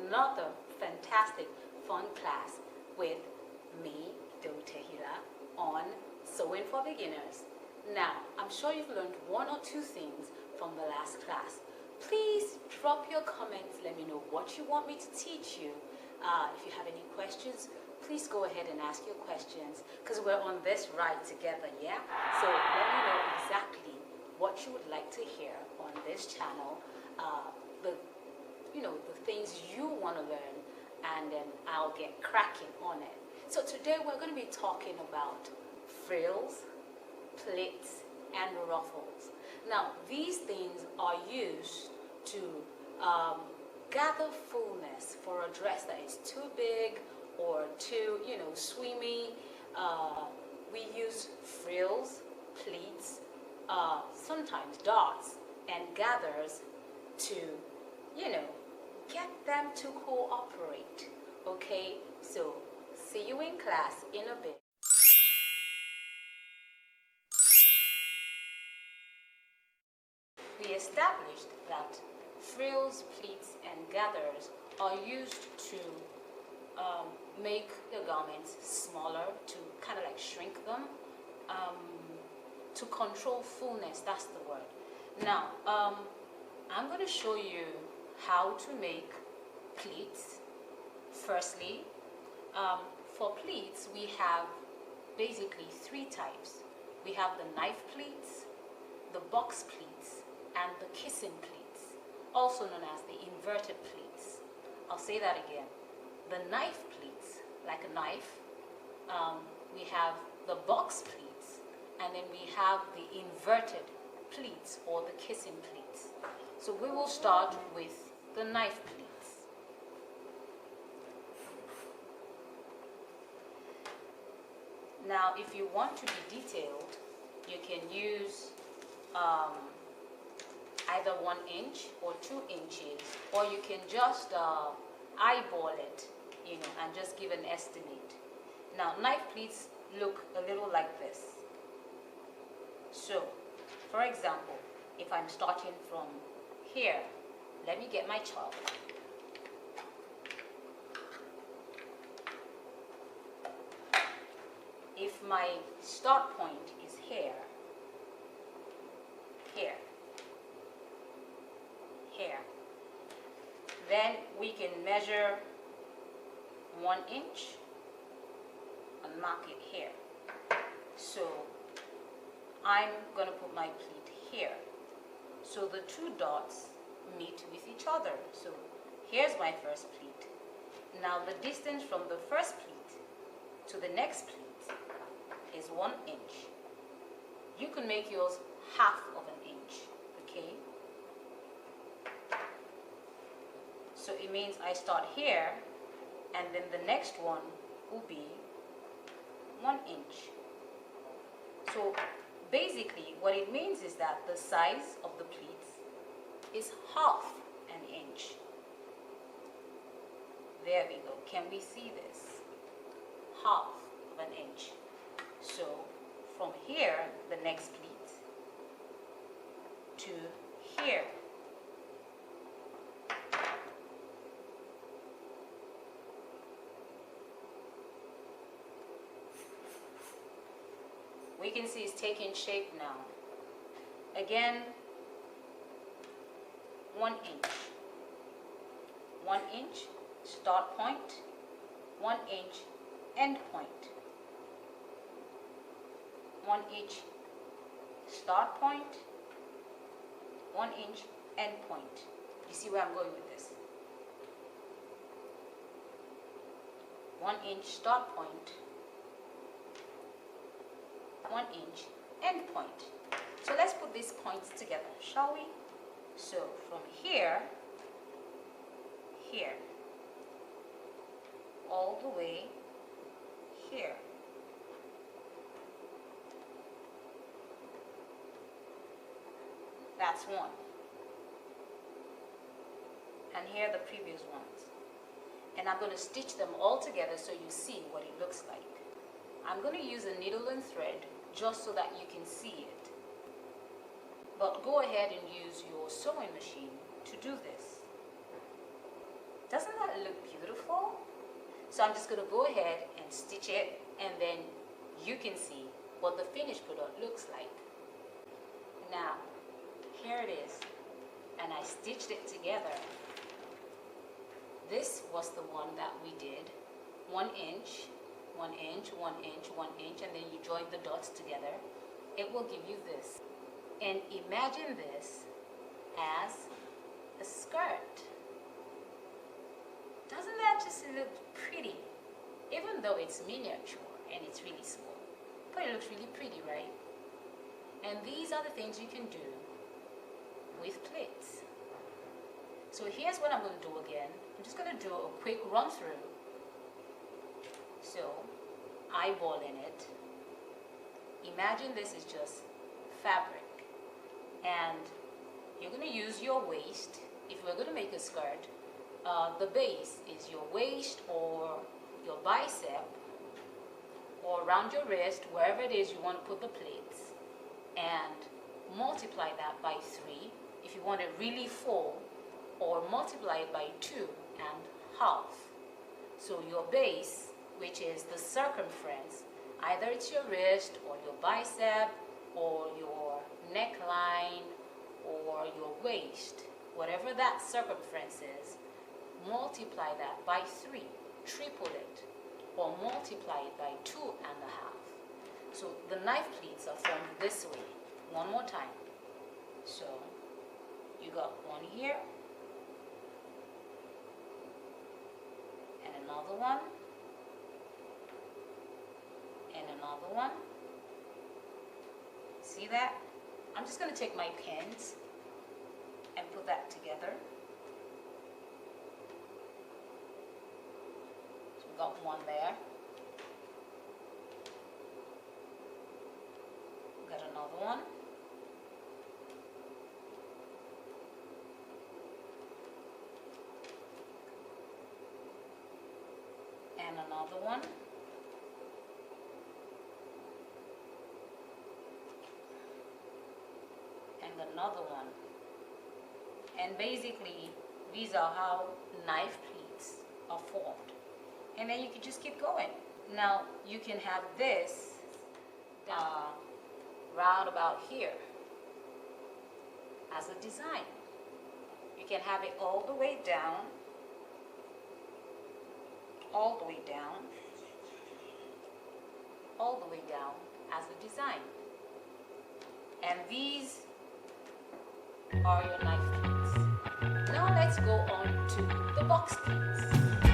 another fantastic fun class with me, Dotehila, on Sewing for Beginners. Now, I'm sure you've learned one or two things from the last class. Please drop your comments, let me know what you want me to teach you. If you have any questions, please go ahead and ask your questions, because we're on this ride together, yeah? So let me know exactly what you would like to hear on this channel, the things you want to learn, and then I'll get cracking on it. So today we're going to be talking about frills, pleats, and ruffles. Now, these things are used to gather fullness for a dress that is too big or too, swimmy. We use frills, pleats, sometimes dots, and gathers to, get them to cooperate. Okay, so see you in class in a bit. We established that frills, pleats, and gathers are used to make the garments smaller, to kind of like shrink them, to control fullness, that's the word. Now, I'm going to show you how to make pleats. Firstly, for pleats, we have basically three types. We have the knife pleats, the box pleats, and the kissing pleats, also known as the inverted pleats. I'll say that again. The knife pleats, like a knife. We have the box pleats, and then we have the inverted pleats or the kissing pleats. So we will start with the knife pleats. Now, if you want to be detailed, you can use either 1 inch or 2 inches, or you can just eyeball it, and just give an estimate. Now, knife pleats look a little like this. So, for example, if I'm starting from here, let me get my chart. If my start point is here, then we can measure 1 inch and mark it here. So I'm going to put my pleat here. So the two dots meet with each other. So here's my first pleat. Now the distance from the first pleat to the next pleat is 1 inch. You can make yours half of an inch, okay? So it means I start here, and then the next one will be 1 inch. So basically what it means is that the size of the pleats is half an inch. There we go. Can we see this? Half of an inch. So from here, the next pleat, to here. We can see it's taking shape now. Again, 1 inch. 1 inch start point, 1 inch end point. 1 inch start point, 1 inch end point. You see where I'm going with this? 1 inch start point, 1 inch end point. So let's put these points together, shall we? So from here, all the way here. That's one. And here are the previous ones. And I'm going to stitch them all together so you see what it looks like. I'm going to use a needle and thread just so that you can see it. But go ahead and use your sewing machine to do this. Doesn't that that look beautiful? So I'm just going to go ahead and stitch it, and then you can see what the finished product looks like. Now, here it is, and I stitched it together. This was the one that we did, 1 inch, 1 inch, 1 inch, 1 inch, and then you join the dots together. It will give you this. And imagine this as a skirt. Doesn't that just look pretty? Even though it's miniature and it's really small, but it looks really pretty, right? And these are the things you can do with pleats. So here's what I'm going to do again. I'm just going to do a quick run through. So, eyeballing it. Imagine this is just fabric. And you're going to use your waist. If we're going to make a skirt, the base is your waist or your bicep or around your wrist, wherever it is you want to put the pleats, and multiply that by 3 if you want it really full, or multiply it by 2.5. So your base, which is the circumference, either it's your wrist or your bicep or your neckline or your waist, whatever that circumference is, multiply that by 3, triple it, or multiply it by 2.5. So the knife pleats are formed this way. One more time. So you got one here, and another one, and another one. See that? I'm just going to take my pins and put that together. So we got one there. Got another one. And another one. And another one. And basically, these are how knife pleats are formed. And then you can just keep going. Now, you can have this round about here as a design. You can have it all the way down, all the way down, all the way down as a design. And these are your knife pleats. Now let's go on to the box pleats.